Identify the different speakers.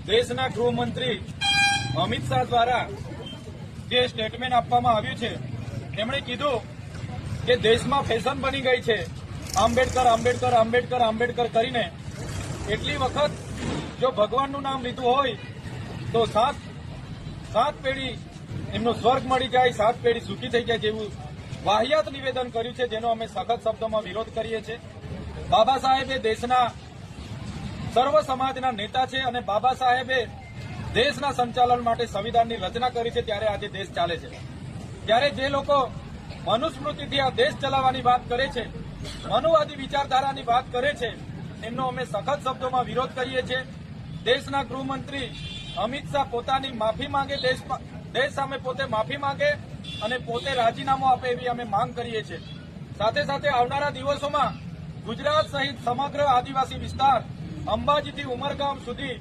Speaker 1: દેશના ગૃહમંત્રી અમિત શાહ દ્વારા જે સ્ટેટમેન્ટ આપવામાં આવ્યું છે તેમણે કીધું કે દેશમાં ફેશન બની ગઈ છે આંબેડકર આંબેડકર આંબેડકર આંબેડકર કરીને એટલી વખત જો ભગવાનનું નામ લીધું હોય તો સાત પેઢી એમનો સ્વર્ગ મળી જાય, 7 પેઢી સુખી થઈ જાય જેવું વાહિયાત નિવેદન કર્યું છે, જેનો અમે સખત શબ્દોમાં વિરોધ કરીએ છીએ। બાબા સાહેબે દેશના સર્વ સમાજના નેતા છે અને બાબા સાહેબે દેશના સંચાલન માટે સંવિધાનની રચના કરી છે, ત્યારે આજે દેશ ચાલે છે। ત્યારે જે લોકો મનુસ્મૃતિથી આ દેશ ચલાવવાની વાત કરે છે, મનુવાદી વિચારધારાની વાત કરે છે, એમનો અમે સખત શબ્દોમાં વિરોધ કરીએ છીએ। દેશના ગૃહમંત્રી અમિત શાહ પોતાની માફી માંગે, દેશ સામે પોતે માફી માંગે અને પોતે રાજીનામું આપે એવી અમે માંગ કરીએ છીએ। સાથે સાથે આવનારા દિવસોમાં ગુજરાત સહિત સમગ્ર આદિવાસી વિસ્તાર અંબાજીથી ઉમરગામ સુધી